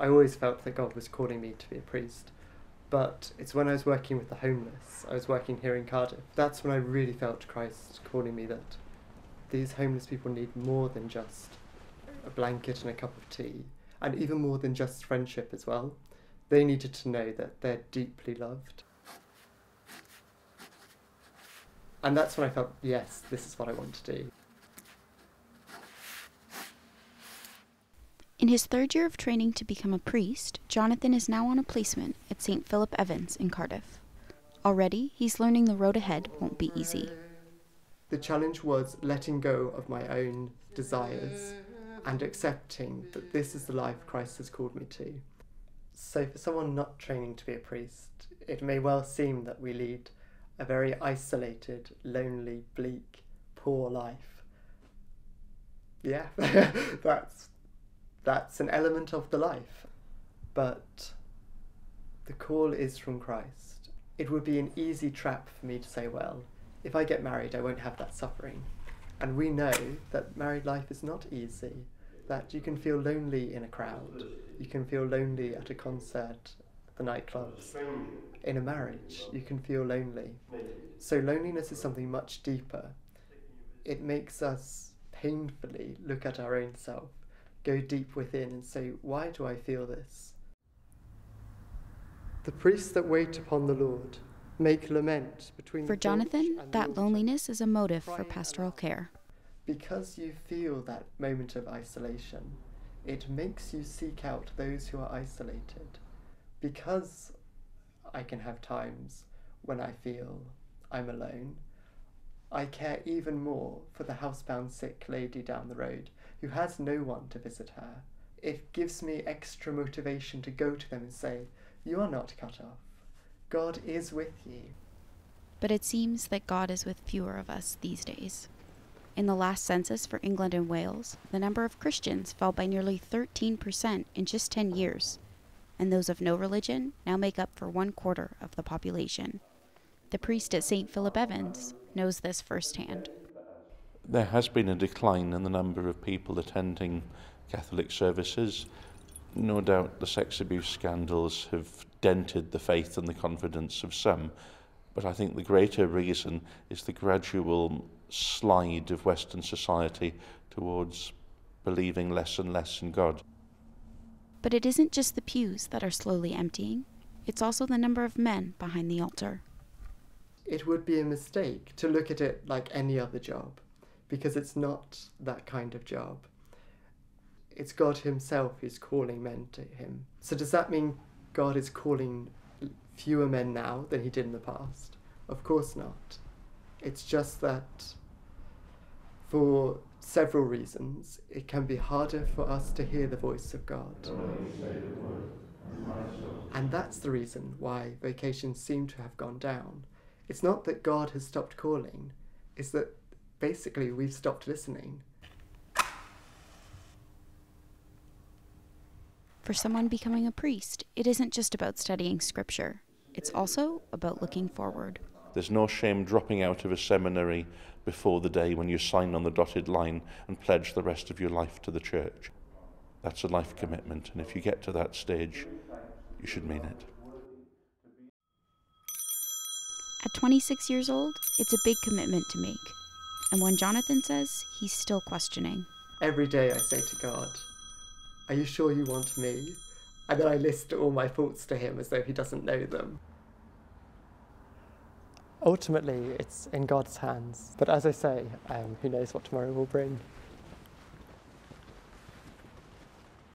I always felt that God was calling me to be a priest. But it's when I was working with the homeless, I was working here in Cardiff, that's when I really felt Christ calling me that these homeless people need more than just a blanket and a cup of tea, and even more than just friendship as well. They needed to know that they're deeply loved. And that's when I felt, yes, this is what I want to do. In his third year of training to become a priest, Jonathan is now on a placement at St. Philip Evans in Cardiff. Already, he's learning the road ahead won't be easy. The challenge was letting go of my own desires and accepting that this is the life Christ has called me to. So for someone not training to be a priest, it may well seem that we lead a very isolated, lonely, bleak, poor life. Yeah, that's an element of the life. But the call is from Christ. It would be an easy trap for me to say, well, if I get married, I won't have that suffering. And we know that married life is not easy, that you can feel lonely in a crowd, you can feel lonely at a concert, at the nightclubs. In a marriage, you can feel lonely. So loneliness is something much deeper. It makes us painfully look at our own self, go deep within and say, why do I feel this? The priests that wait upon the Lord make lament between For Jonathan, that loneliness is a motive for pastoral care. Because you feel that moment of isolation, it makes you seek out those who are isolated. Because I can have times when I feel I'm alone, I care even more for the housebound sick lady down the road who has no one to visit her. It gives me extra motivation to go to them and say, you are not cut off. God is with you. But it seems that God is with fewer of us these days. In the last census for England and Wales, the number of Christians fell by nearly 13% in just 10 years, and those of no religion now make up for 1/4 of the population. The priest at St. Philip Evans knows this firsthand. There has been a decline in the number of people attending Catholic services. No doubt the sex abuse scandals have dented the faith and the confidence of some, but I think the greater reason is the gradual slide of Western society towards believing less and less in God. But it isn't just the pews that are slowly emptying, it's also the number of men behind the altar. It would be a mistake to look at it like any other job, because it's not that kind of job. It's God himself who's calling men to him. So does that mean God is calling fewer men now than he did in the past? Of course not. It's just that for several reasons, it can be harder for us to hear the voice of God. And that's the reason why vocations seem to have gone down. It's not that God has stopped calling, it's that basically we've stopped listening. For someone becoming a priest, it isn't just about studying scripture. It's also about looking forward. There's no shame dropping out of a seminary before the day when you sign on the dotted line and pledge the rest of your life to the church. That's a life commitment, and if you get to that stage, you should mean it. At 26 years old, it's a big commitment to make. And when Jonathan says he's still questioning. Every day I say to God, are you sure you want me? And then I list all my faults to him as though he doesn't know them. Ultimately, it's in God's hands. But as I say, who knows what tomorrow will bring.